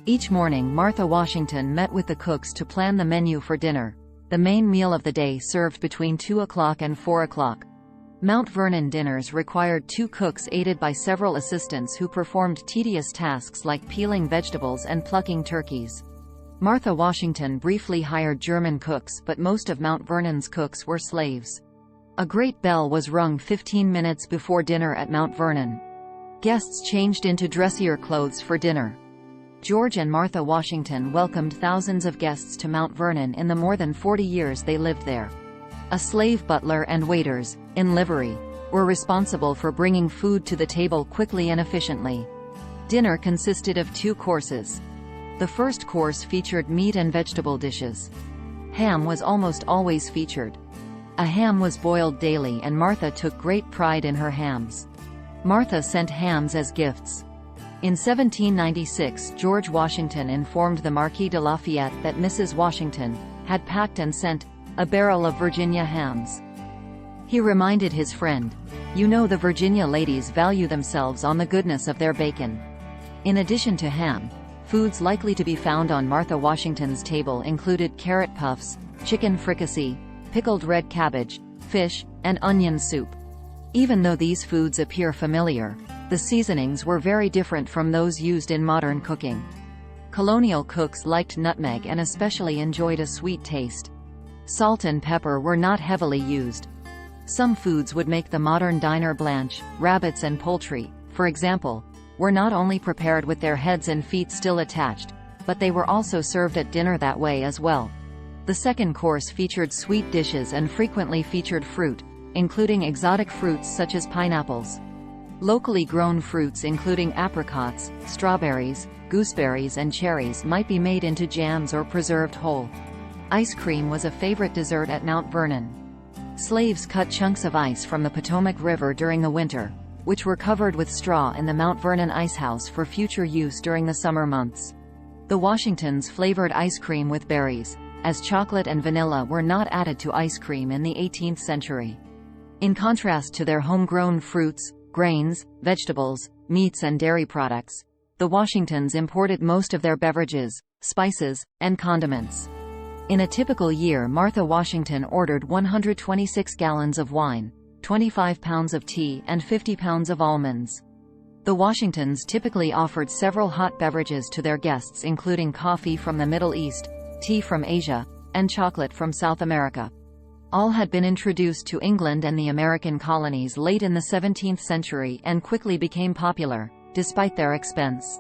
Each morning Martha Washington met with the cooks to plan the menu for dinner. The main meal of the day served between 2 o'clock and 4 o'clock. Mount Vernon dinners required 2 cooks aided by several assistants who performed tedious tasks like peeling vegetables and plucking turkeys. Martha Washington briefly hired German cooks, but most of Mount Vernon's cooks were slaves. A great bell was rung 15 minutes before dinner at Mount Vernon. Guests changed into dressier clothes for dinner. George and Martha Washington welcomed thousands of guests to Mount Vernon in the more than 40 years they lived there. A slave butler and waiters, in livery, were responsible for bringing food to the table quickly and efficiently. Dinner consisted of 2 courses. The first course featured meat and vegetable dishes. Ham was almost always featured. A ham was boiled daily, and Martha took great pride in her hams. Martha sent hams as gifts. In 1796, George Washington informed the Marquis de Lafayette that Mrs. Washington had packed and sent a barrel of Virginia hams. He reminded his friend, "You know the Virginia ladies value themselves on the goodness of their bacon." In addition to ham, foods likely to be found on Martha Washington's table included carrot puffs, chicken fricassee, pickled red cabbage, fish, and onion soup. Even though these foods appear familiar, the seasonings were very different from those used in modern cooking. Colonial cooks liked nutmeg and especially enjoyed a sweet taste. Salt and pepper were not heavily used. Some foods would make the modern diner blanch. Rabbits and poultry, for example, were not only prepared with their heads and feet still attached, but they were also served at dinner that way as well. The second course featured sweet dishes and frequently featured fruit, including exotic fruits such as pineapples. Locally grown fruits including apricots, strawberries, gooseberries and cherries might be made into jams or preserved whole. Ice cream was a favorite dessert at Mount Vernon. Slaves cut chunks of ice from the Potomac River during the winter, which were covered with straw in the Mount Vernon Ice House for future use during the summer months. The Washingtons flavored ice cream with berries, as chocolate and vanilla were not added to ice cream in the 18th century. In contrast to their homegrown fruits, grains, vegetables, meats and dairy products, the Washingtons imported most of their beverages, spices, and condiments. In a typical year, Martha Washington ordered 126 gallons of wine, 25 pounds of tea and 50 pounds of almonds. The Washingtons typically offered several hot beverages to their guests, including coffee from the Middle East, tea from Asia, and chocolate from South America. All had been introduced to England and the American colonies late in the 17th century and quickly became popular, despite their expense.